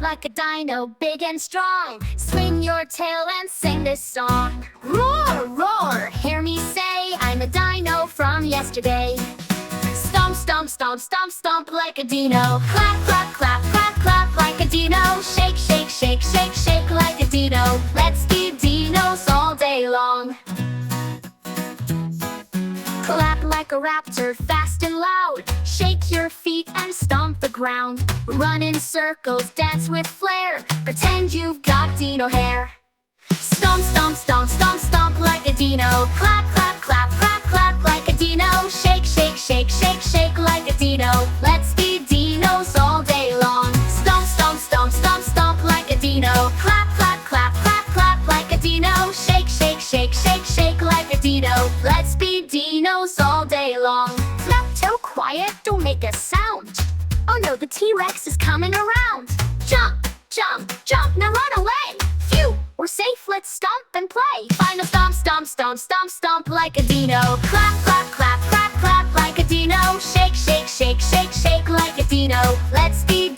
like a dino, big and strong. Swing your tail and sing this song. Roar, roar, hear me say, I'm a dino from yesterday. Stomp, stomp, stomp, stomp, stomp like a dino. Clap, clap, clap, clap, clap like a dino. Shake, shake, shake, shake, shake like a dino. Let's be dinos all day long. Clap like a raptor, fast and loud. Shake your feet and stomp the ground. Run in circles, dance with flair. Pretend you've got dino hair. Stomp, stomp, stomp, stomp, stomp like a dino. Clap, clap, clap, clap, clap like a dino. Shake, shake, shake, shake, shake like a dino. Let's be dinos all day long. Stomp, stomp, stomp, stomp, stomp like a dino. Clap, clap, clap, clap, clap like a dino. Shake, shake, shake, shake, shake like a dino. Let's be dinos all day long. Flap toe quiet, don't make a sound. Oh no, the T-Rex is coming around. Jump, jump, jump, now run away. Phew, we're safe, let's stomp and play. Final stomp, stomp, stomp, stomp, stomp like a dino. Clap, clap, clap, clap, clap like a dino. Shake, shake, shake, shake, shake like a dino. Let's be